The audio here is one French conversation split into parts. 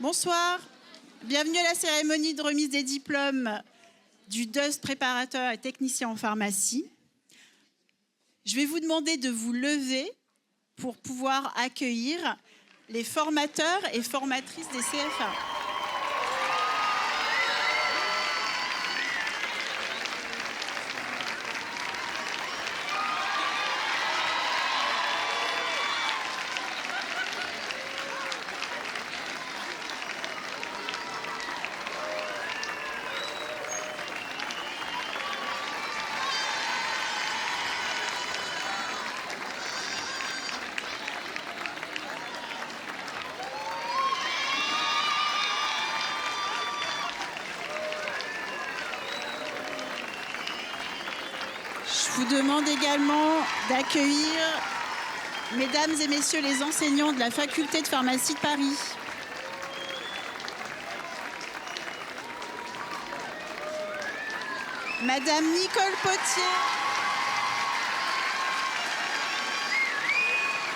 Bonsoir, bienvenue à la cérémonie de remise des diplômes du DUST préparateur et technicien en pharmacie. Je vais vous demander de vous lever pour pouvoir accueillir les formateurs et formatrices des CFA. Je vous demande également d'accueillir, mesdames et messieurs les enseignants de la faculté de pharmacie de Paris. Madame Nicole Potier,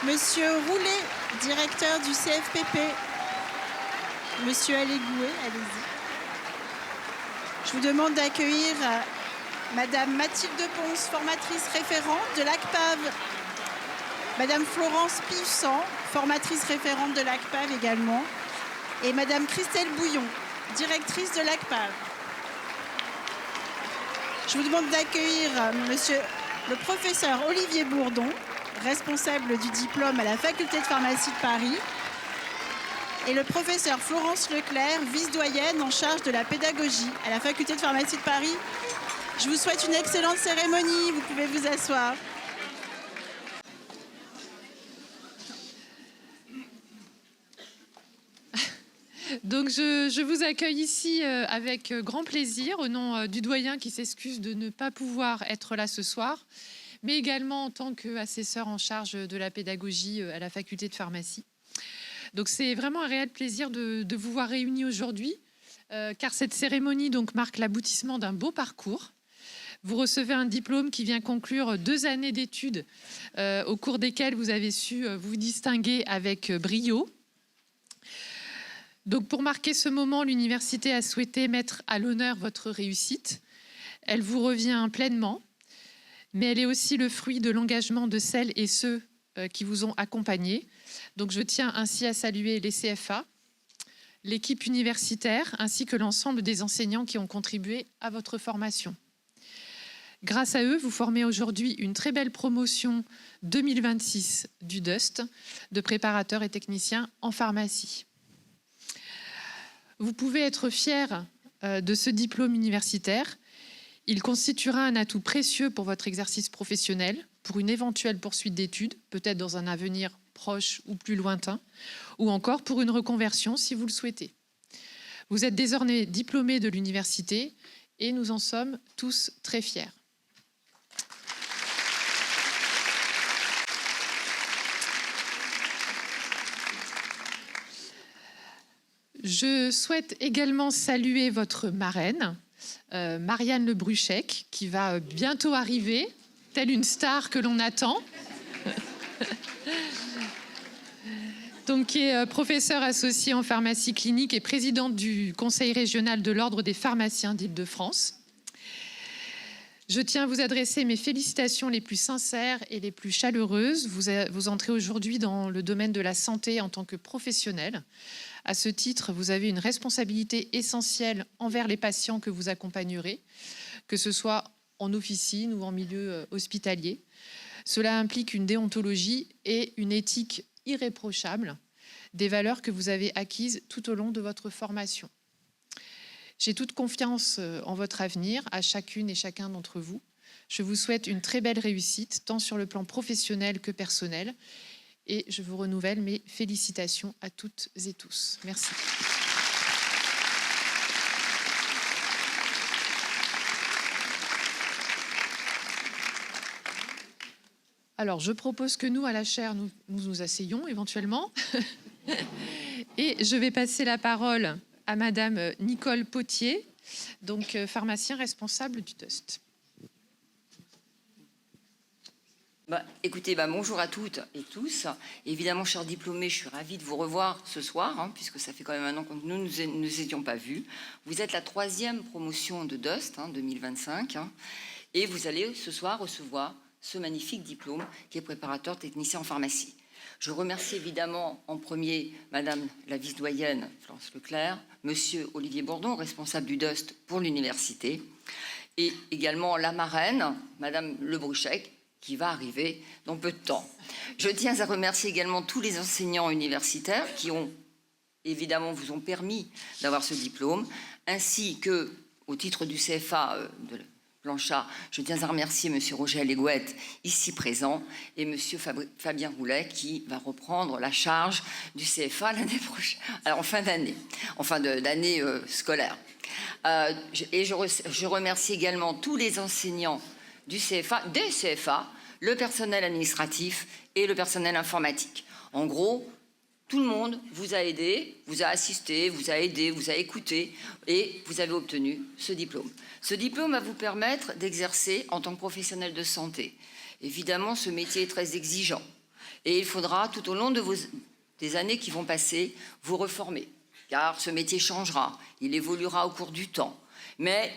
Monsieur Roulet, directeur du CFPP, Monsieur Allégoué, allez-y. Je vous demande d'accueillir Madame Mathilde Ponce, formatrice référente de l'ACPAV. Madame Florence Pifsan, formatrice référente de l'ACPAV également. Et Madame Christelle Bouillon, directrice de l'ACPAV. Je vous demande d'accueillir Monsieur le professeur Olivier Bourdon, responsable du diplôme à la faculté de pharmacie de Paris. Et le professeur Florence Leclerc, vice-doyenne en charge de la pédagogie à la faculté de pharmacie de Paris. Je vous souhaite une excellente cérémonie. Vous pouvez vous asseoir. Donc je vous accueille ici avec grand plaisir au nom du doyen qui s'excuse de ne pas pouvoir être là ce soir, mais également en tant qu'assesseur en charge de la pédagogie à la faculté de pharmacie. Donc c'est vraiment un réel plaisir de vous voir réunis aujourd'hui, car cette cérémonie donc marque l'aboutissement d'un beau parcours. Vous recevez un diplôme qui vient conclure 2 années d'études au cours desquelles vous avez su vous distinguer avec brio. Donc pour marquer ce moment, l'université a souhaité mettre à l'honneur votre réussite. Elle vous revient pleinement, mais elle est aussi le fruit de l'engagement de celles et ceux qui vous ont accompagnés. Donc je tiens ainsi à saluer les CFA, l'équipe universitaire ainsi que l'ensemble des enseignants qui ont contribué à votre formation. Grâce à eux, vous formez aujourd'hui une très belle promotion 2026 du DUST, de préparateurs et techniciens en pharmacie. Vous pouvez être fiers de ce diplôme universitaire. Il constituera un atout précieux pour votre exercice professionnel, pour une éventuelle poursuite d'études, peut-être dans un avenir proche ou plus lointain, ou encore pour une reconversion si vous le souhaitez. Vous êtes désormais diplômés de l'université et nous en sommes tous très fiers. Je souhaite également saluer votre marraine, Marianne Le Bruchec, qui va bientôt arriver, telle une star que l'on attend. Donc, qui est professeure associée en pharmacie clinique et présidente du Conseil régional de l'Ordre des pharmaciens d'Île-de-France. Je tiens à vous adresser mes félicitations les plus sincères et les plus chaleureuses. Vous entrez aujourd'hui dans le domaine de la santé en tant que professionnel. À ce titre, vous avez une responsabilité essentielle envers les patients que vous accompagnerez, que ce soit en officine ou en milieu hospitalier. Cela implique une déontologie et une éthique irréprochables, des valeurs que vous avez acquises tout au long de votre formation. J'ai toute confiance en votre avenir, à chacune et chacun d'entre vous. Je vous souhaite une très belle réussite, tant sur le plan professionnel que personnel. Et je vous renouvelle mes félicitations à toutes et tous. Merci. Alors, je propose que nous, à la chaire, nous asseyions éventuellement. Et je vais passer la parole à Madame Nicole Potier, donc pharmacien responsable du DUST. Écoutez, bonjour à toutes et tous. Évidemment, chers diplômés, je suis ravie de vous revoir ce soir, puisque ça fait quand même un an que nous ne nous étions pas vus. Vous êtes la 3e promotion de DUST 2025, et vous allez ce soir recevoir ce magnifique diplôme qui est préparateur technicien en pharmacie. Je remercie évidemment en premier Madame la vice-doyenne Florence Leclerc, Monsieur Olivier Bourdon, responsable du DUST pour l'université, et également la marraine, Madame Le Bruchec, qui va arriver dans peu de temps. Je tiens à remercier également tous les enseignants universitaires qui vous ont permis d'avoir ce diplôme, ainsi que, au titre du CFA de Blanchard, je tiens à remercier M. Roger Allégouette, ici présent, et M. Fabien Roulet, qui va reprendre la charge du CFA l'année prochaine, alors en fin d'année, d'année scolaire. Et je remercie également tous les enseignants du CFA, des CFA, le personnel administratif et le personnel informatique. En gros, tout le monde vous a aidé, vous a assisté, vous a aidé, vous a écouté et vous avez obtenu ce diplôme. Ce diplôme va vous permettre d'exercer en tant que professionnel de santé. Évidemment, ce métier est très exigeant et il faudra, tout au long des années qui vont passer, vous reformer, car ce métier changera, il évoluera au cours du temps. Mais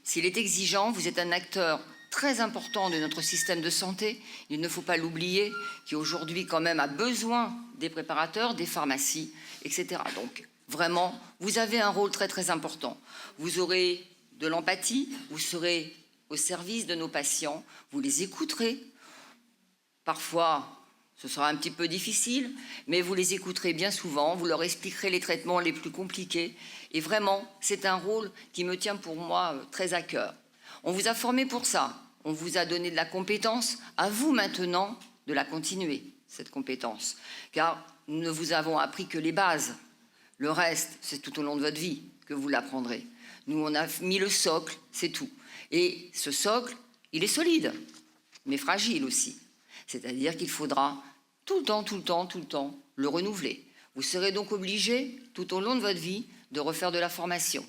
s'il est exigeant, vous êtes un acteur très important de notre système de santé, il ne faut pas l'oublier, qui aujourd'hui quand même a besoin des préparateurs, des pharmacies, etc. Donc vraiment, vous avez un rôle très très important. Vous aurez de l'empathie, vous serez au service de nos patients, vous les écouterez. Parfois, ce sera un petit peu difficile, mais vous les écouterez bien souvent, vous leur expliquerez les traitements les plus compliqués. Et vraiment, c'est un rôle qui me tient pour moi très à cœur. On vous a formé pour ça, on vous a donné de la compétence, à vous maintenant de la continuer, cette compétence. Car nous ne vous avons appris que les bases. Le reste, c'est tout au long de votre vie que vous l'apprendrez. Nous, on a mis le socle, c'est tout. Et ce socle, il est solide, mais fragile aussi. C'est-à-dire qu'il faudra tout le temps, le renouveler. Vous serez donc obligé, tout au long de votre vie, de refaire de la formation.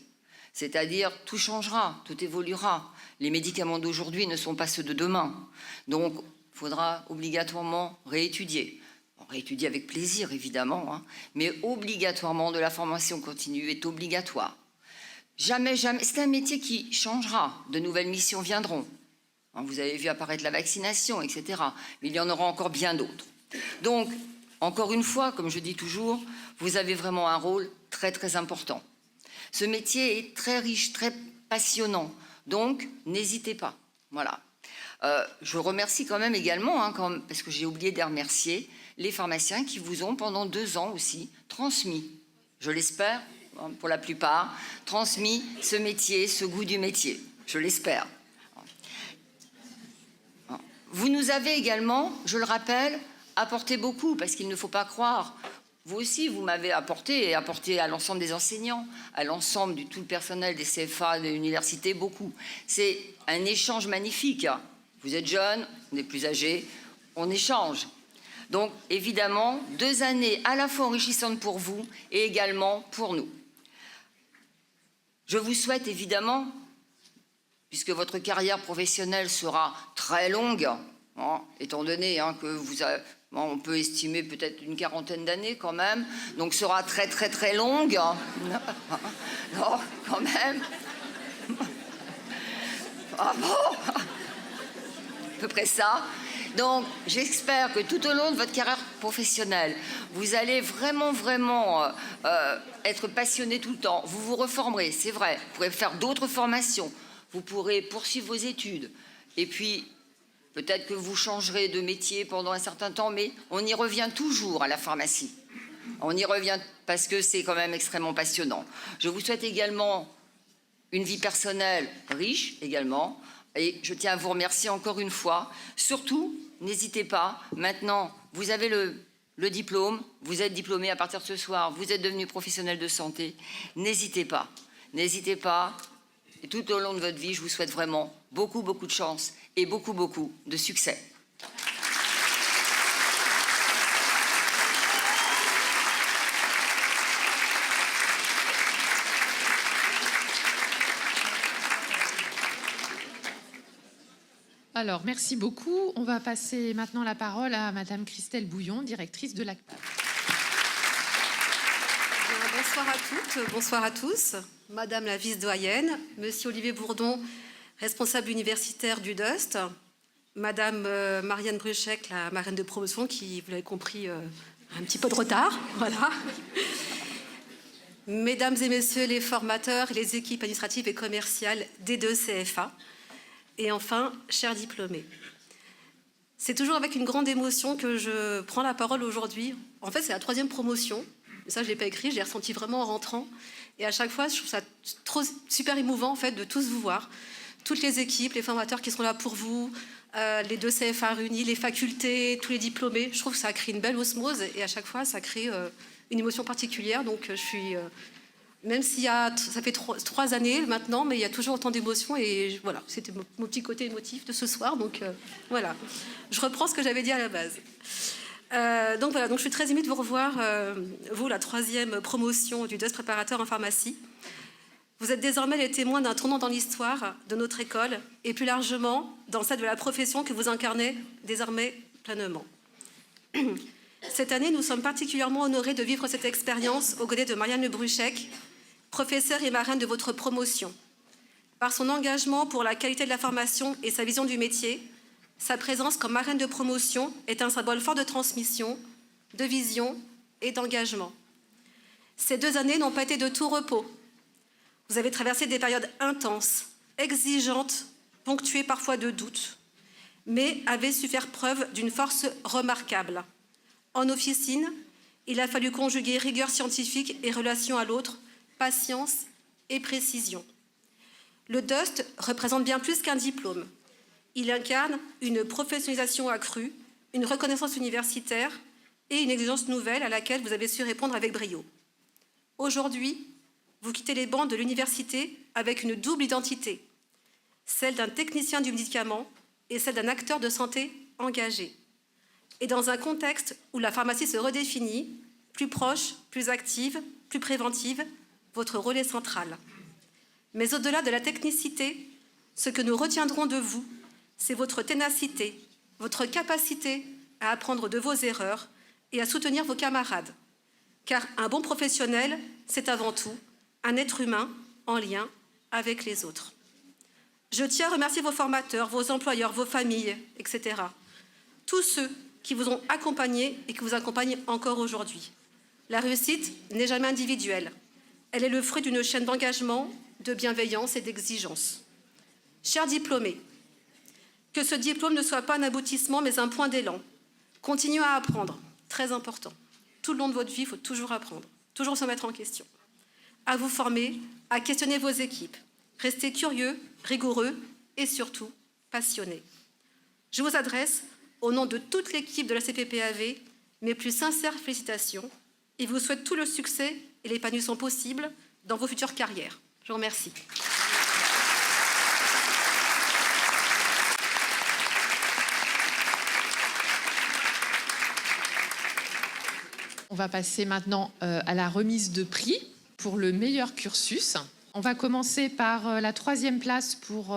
C'est-à-dire, tout changera, tout évoluera. Les médicaments d'aujourd'hui ne sont pas ceux de demain. Donc, il faudra obligatoirement réétudier. Réétudier avec plaisir, évidemment, mais obligatoirement, de la formation continue est obligatoire. Jamais, c'est un métier qui changera. De nouvelles missions viendront. Vous avez vu apparaître la vaccination, etc. Mais il y en aura encore bien d'autres. Donc, encore une fois, comme je dis toujours, vous avez vraiment un rôle très, très important. Ce métier est très riche, très passionnant. Donc, n'hésitez pas. Voilà. Je remercie quand même également, parce que j'ai oublié de les remercier, les pharmaciens qui vous ont, pendant 2 ans aussi, transmis, je l'espère, pour la plupart, transmis ce métier, ce goût du métier. Je l'espère. Vous nous avez également, je le rappelle, apporté beaucoup, parce qu'il ne faut pas croire. Vous aussi, vous m'avez apporté, et apporté à l'ensemble des enseignants, à l'ensemble du tout le personnel des CFA, de l'université, beaucoup. C'est un échange magnifique. Vous êtes jeunes, on est plus âgés, on échange. Donc, évidemment, 2 années à la fois enrichissantes pour vous et également pour nous. Je vous souhaite évidemment, puisque votre carrière professionnelle sera très longue, étant donné que vous avez... on peut estimer peut-être une 40aine d'années quand même, donc sera très très très longue. Non, quand même. Ah bon, à peu près ça. Donc j'espère que tout au long de votre carrière professionnelle, vous allez vraiment être passionné tout le temps. Vous vous reformerez, c'est vrai. Vous pourrez faire d'autres formations. Vous pourrez poursuivre vos études. Et puis, peut-être que vous changerez de métier pendant un certain temps, mais on y revient toujours à la pharmacie. On y revient parce que c'est quand même extrêmement passionnant. Je vous souhaite également une vie personnelle riche, également, Et je tiens à vous remercier encore une fois. Surtout, n'hésitez pas, maintenant, vous avez le diplôme, vous êtes diplômé à partir de ce soir, vous êtes devenu professionnel de santé. N'hésitez pas, n'hésitez pas. Et tout au long de votre vie, je vous souhaite vraiment beaucoup, beaucoup de chance et beaucoup, beaucoup de succès. Alors, merci beaucoup. On va passer maintenant la parole à Madame Christelle Bouillon, directrice de l'ACPAV. Bonsoir à toutes, bonsoir à tous. Madame la vice-doyenne, Monsieur Olivier Bourdon, responsable universitaire du DUST, Madame Marianne Bruchec, la marraine de promotion, qui, vous l'avez compris, a un petit peu de retard. Voilà. Mesdames et messieurs les formateurs et les équipes administratives et commerciales des deux CFA. Et enfin, chers diplômés. C'est toujours avec une grande émotion que je prends la parole aujourd'hui. En fait, c'est la 3e promotion. Ça, je ne l'ai pas écrit, je l'ai ressenti vraiment en rentrant. Et à chaque fois, je trouve ça super émouvant en fait, de tous vous voir. Toutes les équipes, les formateurs qui sont là pour vous, les deux CFA réunis, les facultés, tous les diplômés. Je trouve que ça crée une belle osmose et à chaque fois, ça crée une émotion particulière. Donc, je suis... même s'il y a... Ça fait 3 années maintenant, mais il y a toujours autant d'émotions. Et voilà, c'était mon petit côté émotif de ce soir. Donc, voilà. Je reprends ce que j'avais dit à la base. Donc voilà, donc je suis très émue de vous revoir, vous, la 3e promotion du DUST préparateur en pharmacie. Vous êtes désormais les témoins d'un tournant dans l'histoire de notre école et plus largement dans celle de la profession que vous incarnez désormais pleinement. Cette année, nous sommes particulièrement honorés de vivre cette expérience aux côtés de Marianne Bruchec, professeure et marraine de votre promotion. Par son engagement pour la qualité de la formation et sa vision du métier, sa présence comme marraine de promotion est un symbole fort de transmission, de vision et d'engagement. Ces 2 années n'ont pas été de tout repos. Vous avez traversé des périodes intenses, exigeantes, ponctuées parfois de doutes, mais avez su faire preuve d'une force remarquable. En officine, il a fallu conjuguer rigueur scientifique et relation à l'autre, patience et précision. Le DUST représente bien plus qu'un diplôme. Il incarne une professionnalisation accrue, une reconnaissance universitaire et une exigence nouvelle à laquelle vous avez su répondre avec brio. Aujourd'hui, vous quittez les bancs de l'université avec une double identité, celle d'un technicien du médicament et celle d'un acteur de santé engagé. Et dans un contexte où la pharmacie se redéfinit, plus proche, plus active, plus préventive, votre rôle est central. Mais au-delà de la technicité, ce que nous retiendrons de vous, c'est votre ténacité, votre capacité à apprendre de vos erreurs et à soutenir vos camarades. Car un bon professionnel, c'est avant tout un être humain en lien avec les autres. Je tiens à remercier vos formateurs, vos employeurs, vos familles, etc. Tous ceux qui vous ont accompagné et qui vous accompagnent encore aujourd'hui. La réussite n'est jamais individuelle. Elle est le fruit d'une chaîne d'engagement, de bienveillance et d'exigence. Chers diplômés, que ce diplôme ne soit pas un aboutissement, mais un point d'élan. Continuez à apprendre, très important. Tout le long de votre vie, il faut toujours apprendre, toujours se mettre en question. À vous former, à questionner vos équipes. Restez curieux, rigoureux et surtout passionnés. Je vous adresse, au nom de toute l'équipe de la CPPAV, mes plus sincères félicitations et vous souhaite tout le succès et l'épanouissement possible dans vos futures carrières. Je vous remercie. On va passer maintenant à la remise de prix pour le meilleur cursus. On va commencer par la 3e place pour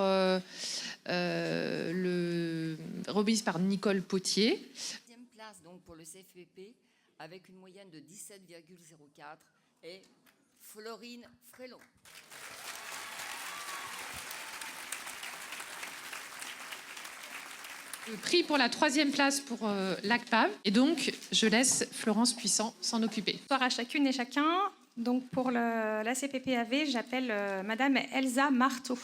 le remise par Nicole Potier. 3e place donc pour le CFPP avec une moyenne de 17,04 et Florine Frélon. Le prix pour la 3e place pour l'ACPAV. Et donc, je laisse Florence Puissant s'en occuper. Bonsoir à chacune et chacun. Donc, pour la CPPAV, j'appelle Madame Elsa Marteau.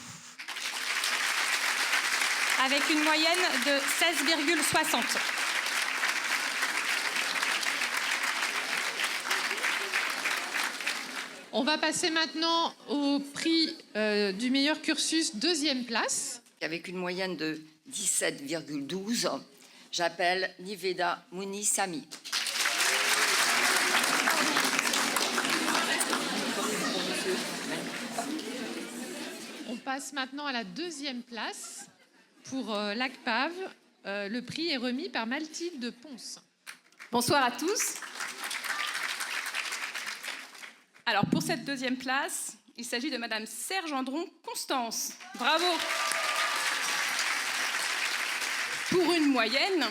Avec une moyenne de 16,60. On va passer maintenant au prix du meilleur cursus 2e place. avec une moyenne de 17,12, j'appelle Niveda Mouni-Sami. On passe maintenant à la deuxième place pour l'ACPAV. Le prix est remis par Mathilde Ponce. Bonsoir à tous. Alors, pour cette deuxième place, il s'agit de Madame Serge Andron Constance. Bravo. Pour une moyenne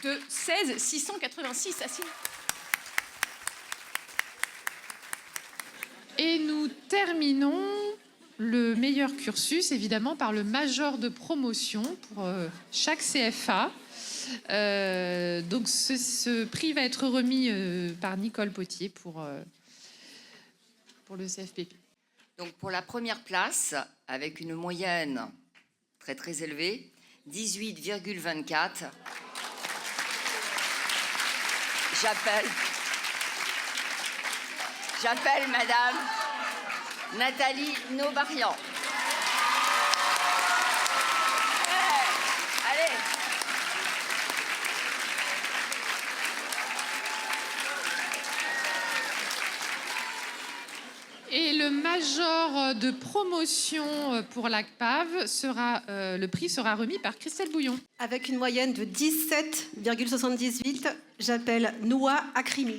de 16,686 assises. Et nous terminons le meilleur cursus, évidemment, par le major de promotion pour chaque CFA. Donc, ce prix va être remis par Nicole Potier pour le CFPP. Donc, pour la première place, avec une moyenne très, très élevée, 18,24, j'appelle Madame Nathalie Nobarian. Allez. Et le major de promotion pour l'ACPAV le prix sera remis par Christelle Bouillon. Avec une moyenne de 17,78, j'appelle Noua Akrimi.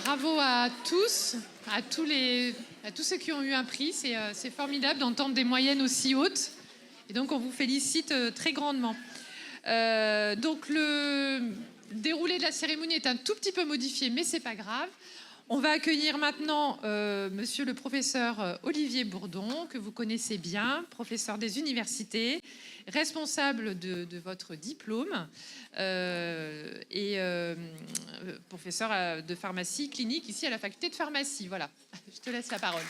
Bravo à tous, à tous ceux qui ont eu un prix. C'est formidable d'entendre des moyennes aussi hautes. Et donc, on vous félicite très grandement. Donc, le déroulé de la cérémonie est un tout petit peu modifié, mais c'est pas grave. On va accueillir maintenant monsieur le professeur Olivier Bourdon, que vous connaissez bien, professeur des universités, responsable de votre diplôme et professeur de pharmacie clinique ici à la faculté de pharmacie. Voilà, je te laisse la parole.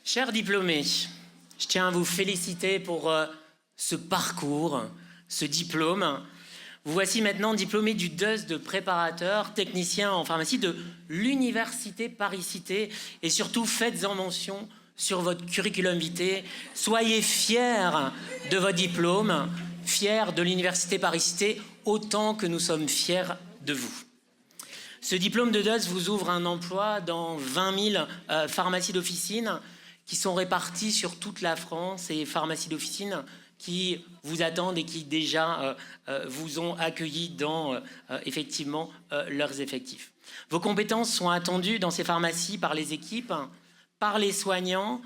Chers diplômés, je tiens à vous féliciter pour ce parcours, ce diplôme. Vous voici maintenant diplômé du DEUS de préparateur, technicien en pharmacie de l'Université Paris-Cité. Et surtout, faites-en mention sur votre curriculum vitae. Soyez fiers de votre diplôme, fiers de l'Université Paris-Cité, autant que nous sommes fiers de vous. Ce diplôme de DEUS vous ouvre un emploi dans 20 000 pharmacies d'officine qui sont réparties sur toute la France et pharmacies d'officine qui vous attendent et qui déjà vous ont accueilli dans effectivement leurs effectifs. Vos compétences sont attendues dans ces pharmacies par les équipes, par les soignants,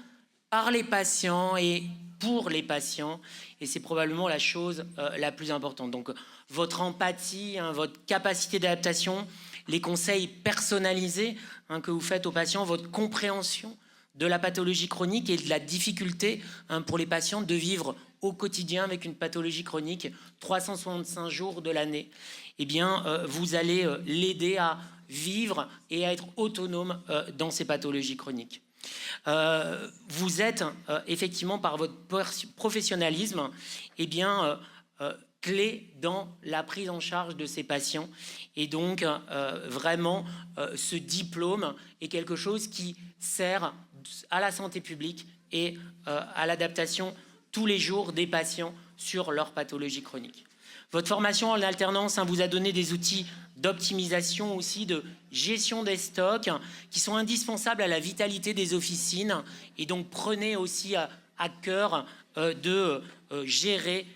par les patients et pour les patients. Et c'est probablement la chose la plus importante. Donc votre empathie, votre capacité d'adaptation, les conseils personnalisés que vous faites aux patients, votre compréhension de la pathologie chronique et de la difficulté pour les patients de vivre au quotidien avec une pathologie chronique 365 jours de l'année, eh bien, vous allez l'aider à vivre et à être autonome dans ces pathologies chroniques. Vous êtes effectivement, par votre professionnalisme, eh bien, clé dans la prise en charge de ces patients. Et donc, vraiment, ce diplôme est quelque chose qui sert à la santé publique et à l'adaptation tous les jours des patients sur leur pathologie chronique. Votre formation en alternance vous a donné des outils d'optimisation aussi, de gestion des stocks qui sont indispensables à la vitalité des officines. Et donc, prenez aussi à cœur de gérer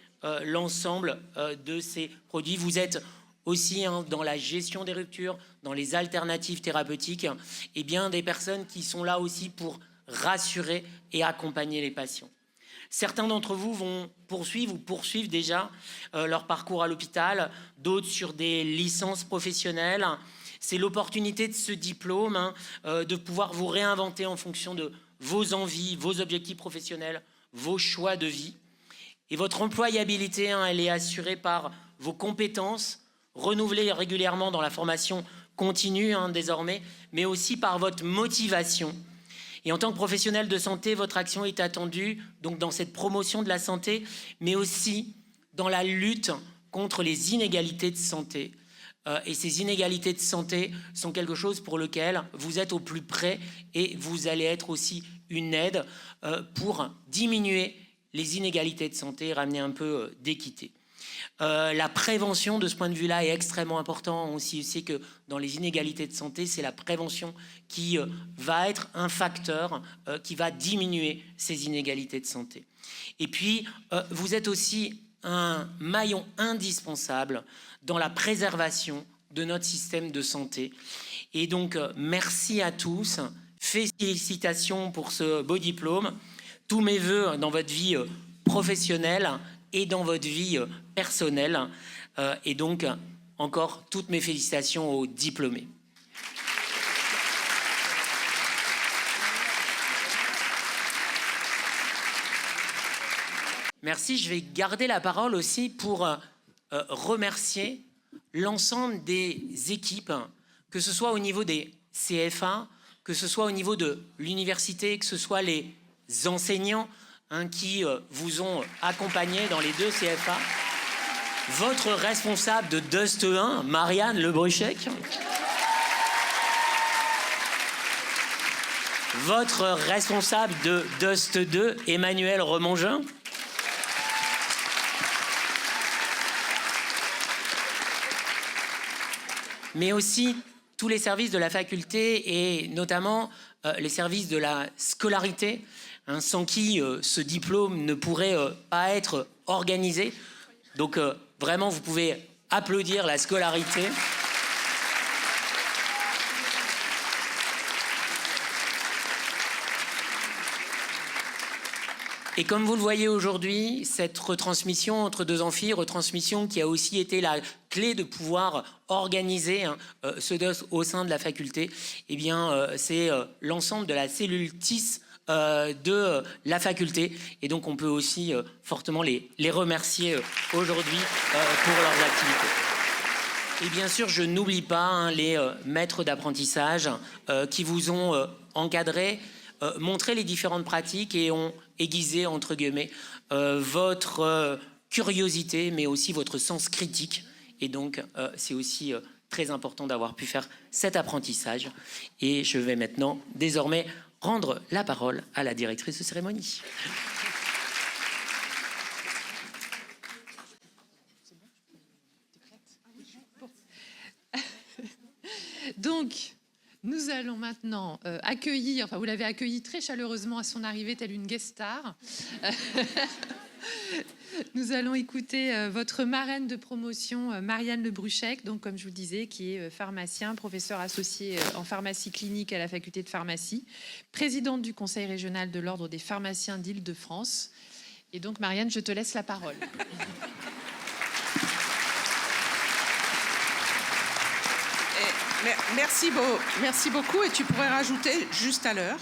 l'ensemble de ces produits. Vous êtes aussi dans la gestion des ruptures, dans les alternatives thérapeutiques, et bien des personnes qui sont là aussi pour rassurer et accompagner les patients. Certains d'entre vous vont poursuivre ou poursuivent déjà leur parcours à l'hôpital, d'autres sur des licences professionnelles. C'est l'opportunité de ce diplôme de pouvoir vous réinventer en fonction de vos envies, vos objectifs professionnels, vos choix de vie. Et votre employabilité, elle est assurée par vos compétences, renouvelées régulièrement dans la formation continue désormais, mais aussi par votre motivation. Et en tant que professionnel de santé, votre action est attendue donc dans cette promotion de la santé, mais aussi dans la lutte contre les inégalités de santé. Et ces inégalités de santé sont quelque chose pour lequel vous êtes au plus près et vous allez être aussi une aide pour diminuer les inégalités de santé et ramener un peu d'équité. La prévention de ce point de vue-là est extrêmement important. On sait que dans les inégalités de santé, c'est la prévention qui va être un facteur qui va diminuer ces inégalités de santé. Et puis, vous êtes aussi un maillon indispensable dans la préservation de notre système de santé. Et donc, merci à tous. Félicitations pour ce beau diplôme. Tous mes voeux dans votre vie professionnelle et dans votre vie personnelle. Et donc, encore toutes mes félicitations aux diplômés. Merci, je vais garder la parole aussi pour remercier l'ensemble des équipes, que ce soit au niveau des CFA, que ce soit au niveau de l'université, que ce soit les enseignants qui vous ont accompagné dans les 2 CFA, votre responsable de Dust 1, Marianne Lebruchec, votre responsable de Dust 2, Emmanuel Remongin, mais aussi tous les services de la faculté et notamment les services de la scolarité, sans qui ce diplôme ne pourrait pas être organisé. Donc vraiment, vous pouvez applaudir la scolarité. Et comme vous le voyez aujourd'hui, cette retransmission entre 2 amphis, retransmission qui a aussi été la clé de pouvoir organiser ce DOS au sein de la faculté, eh bien, c'est l'ensemble de la cellule TIS de la faculté. Et donc, on peut aussi fortement les remercier aujourd'hui pour leurs activités. Et bien sûr, je n'oublie pas les maîtres d'apprentissage qui vous ont encadré, montré les différentes pratiques et ont aiguisé, entre guillemets, votre curiosité, mais aussi votre sens critique. Et donc, c'est aussi très important d'avoir pu faire cet apprentissage. Et je vais maintenant, désormais, rendre la parole à la directrice de cérémonie. Donc, nous allons maintenant accueillir, enfin vous l'avez accueilli très chaleureusement à son arrivée, telle une guest star. Nous allons écouter votre marraine de promotion, Marianne Lebruchec, donc comme je vous le disais, qui est pharmacien, professeur associé en pharmacie clinique à la faculté de pharmacie, présidente du conseil régional de l'ordre des pharmaciens d'Île-de-France. Et donc Marianne, je te laisse la parole. Merci beaucoup et tu pourrais rajouter juste à l'heure.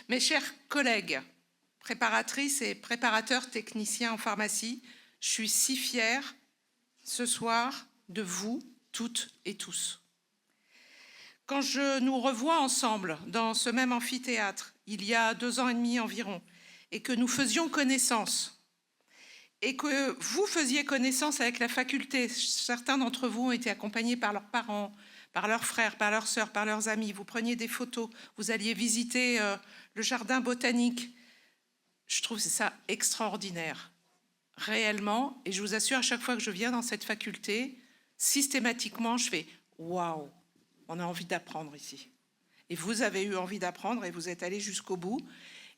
Mes chers collègues, préparatrices et préparateurs techniciens en pharmacie, je suis si fière ce soir de vous toutes et tous. Quand je nous revois ensemble dans ce même amphithéâtre, il y a 2 ans et demi environ, et que nous faisions connaissance, et que vous faisiez connaissance avec la faculté. Certains d'entre vous ont été accompagnés par leurs parents, par leurs frères, par leurs sœurs, par leurs amis. Vous preniez des photos, vous alliez visiter le jardin botanique. Je trouve ça extraordinaire, réellement. Et je vous assure, à chaque fois que je viens dans cette faculté, systématiquement, je fais « Waouh, on a envie d'apprendre ici ». Et vous avez eu envie d'apprendre et vous êtes allés jusqu'au bout.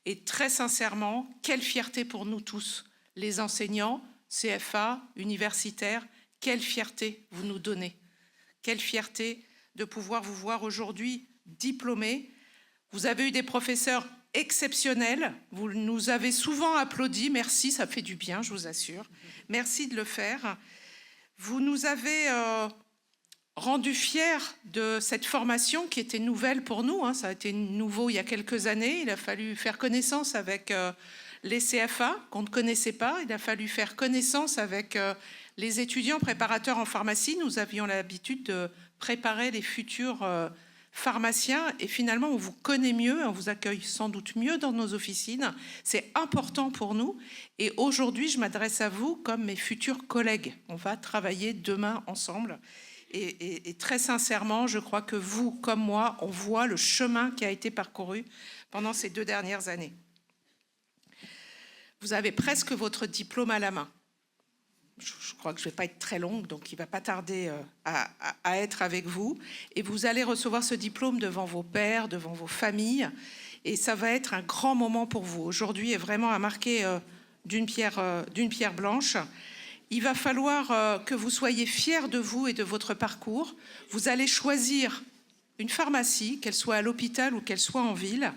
Et très sincèrement, quelle fierté pour nous tous, les enseignants, CFA, universitaires, quelle fierté vous nous donnez. Quelle fierté de pouvoir vous voir aujourd'hui diplômés. Vous avez eu des professeurs exceptionnels. Vous nous avez souvent applaudi. Merci, ça fait du bien, je vous assure. Merci de le faire. Vous nous avez rendu fiers de cette formation qui était nouvelle pour nous. Ça a été nouveau il y a quelques années. Il a fallu faire connaissance avec les CFA qu'on ne connaissait pas. Il a fallu faire connaissance avec les étudiants préparateurs en pharmacie. Nous avions l'habitude de préparer les futurs pharmacien et finalement on vous connaît mieux, on vous accueille sans doute mieux dans nos officines. C'est important pour nous et aujourd'hui je m'adresse à vous comme mes futurs collègues. On va travailler demain ensemble et très sincèrement je crois que vous comme moi on voit le chemin qui a été parcouru pendant ces 2 dernières années. Vous avez presque votre diplôme à la main. Je crois que je ne vais pas être très longue, donc il ne va pas tarder à être avec vous. Et vous allez recevoir ce diplôme devant vos pairs, devant vos familles. Et ça va être un grand moment pour vous. Aujourd'hui est vraiment à marquer d'une pierre blanche. Il va falloir que vous soyez fiers de vous et de votre parcours. Vous allez choisir une pharmacie, qu'elle soit à l'hôpital ou qu'elle soit en ville.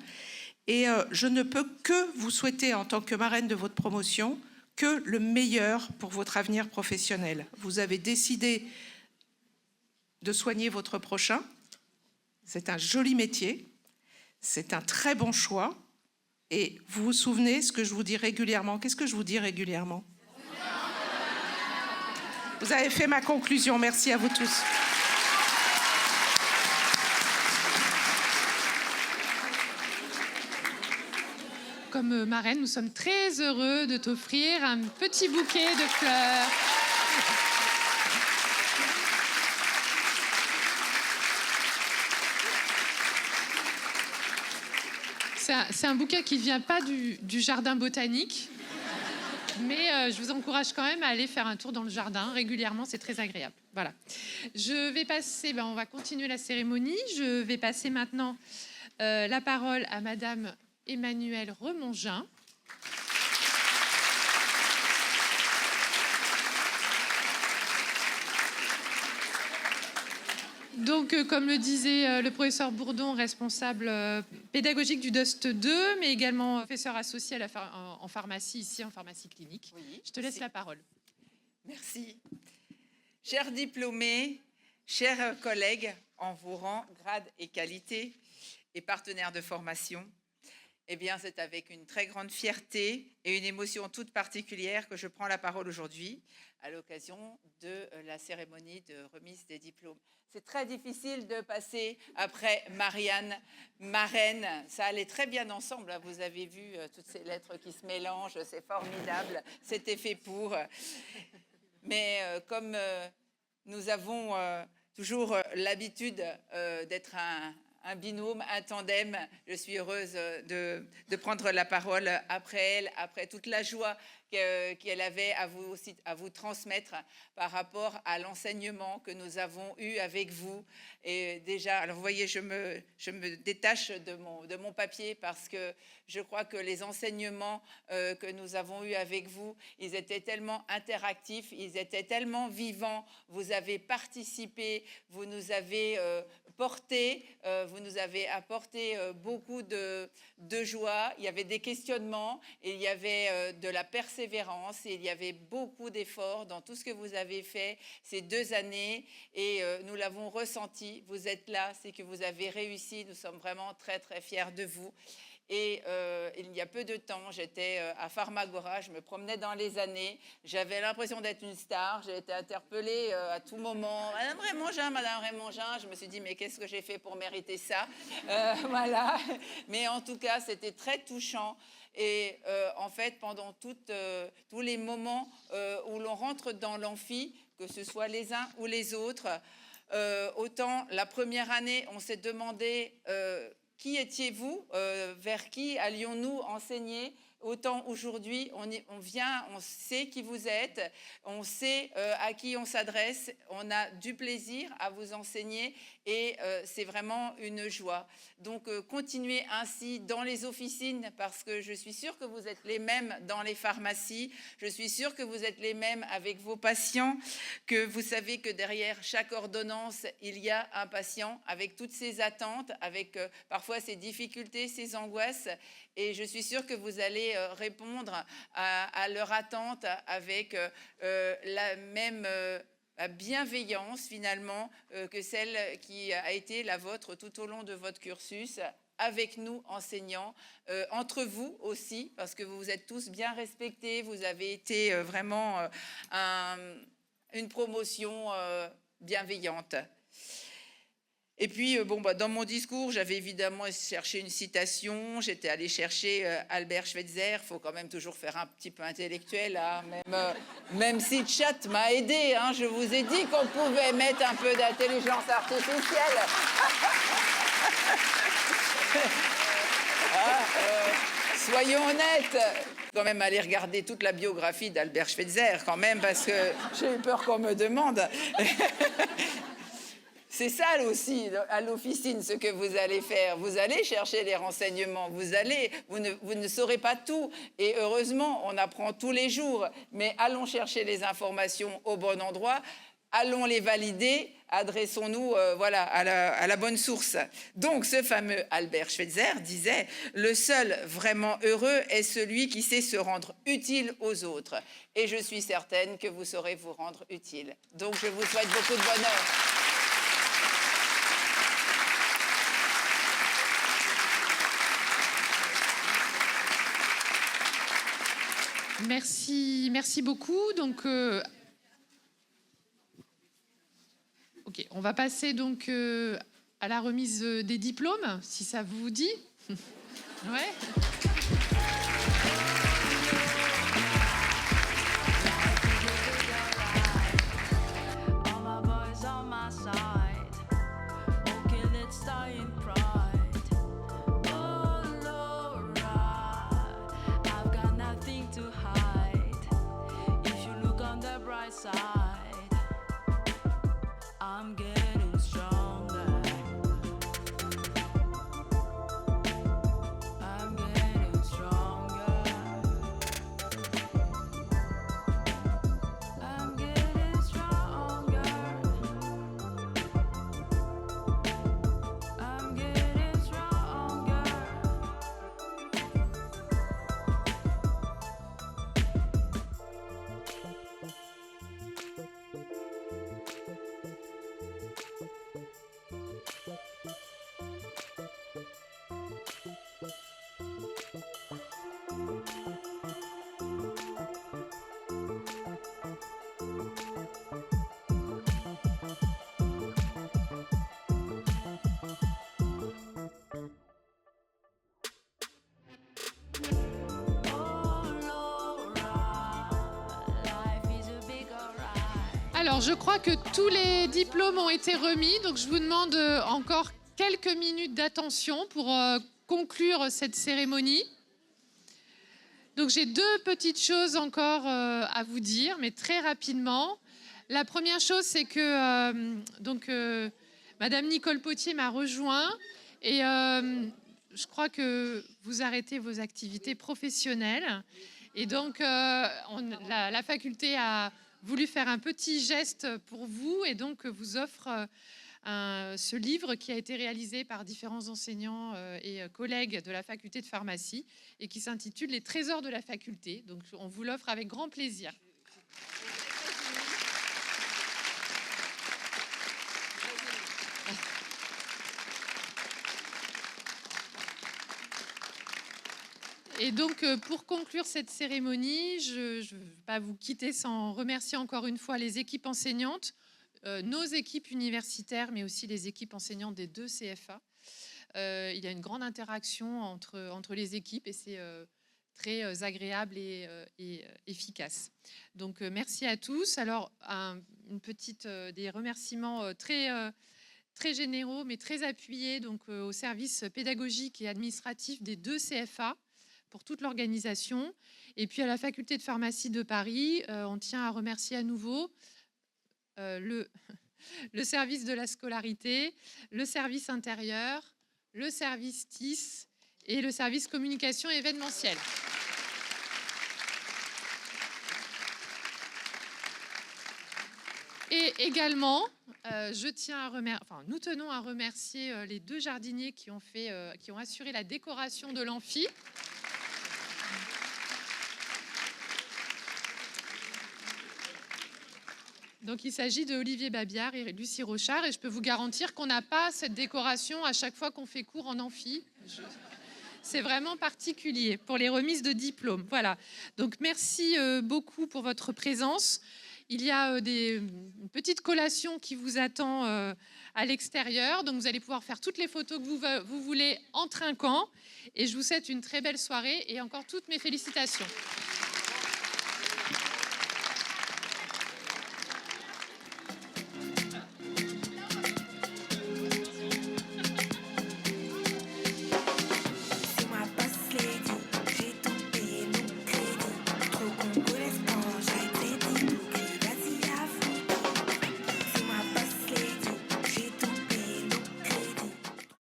Et je ne peux que vous souhaiter, en tant que marraine de votre promotion, que le meilleur pour votre avenir professionnel. Vous avez décidé de soigner votre prochain. C'est un joli métier. C'est un très bon choix. Et vous vous souvenez ce que je vous dis régulièrement? Qu'est-ce que je vous dis régulièrement? Vous avez fait ma conclusion. Merci à vous tous. Comme marraine, nous sommes très heureux de t'offrir un petit bouquet de fleurs. C'est un bouquet qui ne vient pas du jardin botanique, mais je vous encourage quand même à aller faire un tour dans le jardin régulièrement, c'est très agréable. Voilà. Je vais passer, on va continuer la cérémonie. Je vais passer maintenant la parole à Madame Emmanuelle Remongin. Donc, comme le disait le professeur Bourdon, responsable pédagogique du DOST 2, mais également professeur associé en pharmacie, ici en pharmacie clinique. Oui, je te laisse la parole. Merci. Chers diplômés, chers collègues, en vos rangs, grades et qualités et partenaires de formation, eh bien, c'est avec une très grande fierté et une émotion toute particulière que je prends la parole aujourd'hui à l'occasion de la cérémonie de remise des diplômes. C'est très difficile de passer après Marianne, marraine. Ça allait très bien ensemble. Vous avez vu toutes ces lettres qui se mélangent. C'est formidable. C'était fait pour. Mais comme nous avons toujours l'habitude d'être un binôme, un tandem. Je suis heureuse de prendre la parole après elle, après toute la joie qu'elle avait à vous transmettre par rapport à l'enseignement que nous avons eu avec vous. Et déjà, alors vous voyez, je me détache de mon papier parce que je crois que les enseignements que nous avons eus avec vous, ils étaient tellement interactifs, ils étaient tellement vivants. Vous avez participé, vous nous avez porté, vous nous avez apporté beaucoup de joie. Il y avait des questionnements, et il y avait de la persévérance, et il y avait beaucoup d'efforts dans tout ce que vous avez fait ces 2 années, et nous l'avons ressenti. Vous êtes là, c'est que vous avez réussi. Nous sommes vraiment très très fiers de vous. Et il y a peu de temps, j'étais à Pharmagora, je me promenais dans les années, j'avais l'impression d'être une star, j'ai été interpellée à tout moment. Madame Remongin, je me suis dit, mais qu'est-ce que j'ai fait pour mériter ça? Voilà. Mais en tout cas, c'était très touchant. Et en fait, pendant tous les moments où l'on rentre dans l'amphi, que ce soit les uns ou les autres, autant la première année, on s'est demandé... qui étiez-vous? Vers qui allions-nous enseigner? Autant aujourd'hui, on sait qui vous êtes, on sait à qui on s'adresse, on a du plaisir à vous enseigner et c'est vraiment une joie. Donc continuez ainsi dans les officines parce que je suis sûre que vous êtes les mêmes dans les pharmacies, je suis sûre que vous êtes les mêmes avec vos patients, que vous savez que derrière chaque ordonnance, il y a un patient avec toutes ses attentes, avec parfois ses difficultés, ses angoisses. Et je suis sûre que vous allez répondre à leur attente avec la même bienveillance finalement que celle qui a été la vôtre tout au long de votre cursus, avec nous enseignants, entre vous aussi, parce que vous vous êtes tous bien respectés, vous avez été vraiment une promotion bienveillante. Et puis, dans mon discours, j'avais évidemment cherché une citation. J'étais allée chercher Albert Schweitzer. Il faut quand même toujours faire un petit peu intellectuel, hein, même si Chat m'a aidé. Hein, je vous ai dit qu'on pouvait mettre un peu d'intelligence artificielle. Soyons honnêtes. Quand même aller regarder toute la biographie d'Albert Schweitzer, quand même, parce que j'ai eu peur qu'on me demande. C'est ça aussi, à l'officine, ce que vous allez faire. Vous allez chercher les renseignements, vous ne saurez pas tout. Et heureusement, on apprend tous les jours. Mais allons chercher les informations au bon endroit, allons les valider, adressons-nous à la bonne source. Donc, ce fameux Albert Schweitzer disait « Le seul vraiment heureux est celui qui sait se rendre utile aux autres. » Et je suis certaine que vous saurez vous rendre utile. Donc, je vous souhaite beaucoup de bonheur. Merci beaucoup. Donc, ok, on va passer donc à la remise des diplômes, si ça vous dit. Ouais. I'm getting stronger. I'm getting stronger. I'm getting stronger. I'm getting stronger. Alors, je crois que tous les diplômes ont été remis, donc je vous demande encore quelques minutes d'attention pour conclure cette cérémonie. Donc, j'ai deux petites choses encore à vous dire, mais très rapidement. La première chose, c'est que Madame Nicole Potier m'a rejoint et je crois que vous arrêtez vos activités professionnelles. Et donc, la faculté a voulu faire un petit geste pour vous et donc vous offre ce livre qui a été réalisé par différents enseignants et collègues de la faculté de pharmacie et qui s'intitule « Les trésors de la faculté ». Donc, on vous l'offre avec grand plaisir. Et donc, pour conclure cette cérémonie, je ne vais pas vous quitter sans remercier encore une fois les équipes enseignantes, nos équipes universitaires, mais aussi les équipes enseignantes des deux CFA. Il y a une grande interaction entre les équipes et c'est très agréable et efficace. Donc, merci à tous. Alors, des remerciements très généraux, mais très appuyés donc, au service pédagogique et administratif des deux CFA, pour toute l'organisation. Et puis à la faculté de pharmacie de Paris, on tient à remercier à nouveau le service de la scolarité, le service intérieur, le service TIS et le service communication événementielle. Et également, nous tenons à remercier les deux jardiniers qui ont assuré la décoration de l'amphi. Donc, il s'agit de Olivier Babiard et Lucie Rochard. Et je peux vous garantir qu'on n'a pas cette décoration à chaque fois qu'on fait cours en amphi. C'est vraiment particulier pour les remises de diplômes. Voilà. Donc, merci beaucoup pour votre présence. Il y a une petite collation qui vous attend à l'extérieur. Donc, vous allez pouvoir faire toutes les photos que vous voulez en trinquant. Et je vous souhaite une très belle soirée et encore toutes mes félicitations.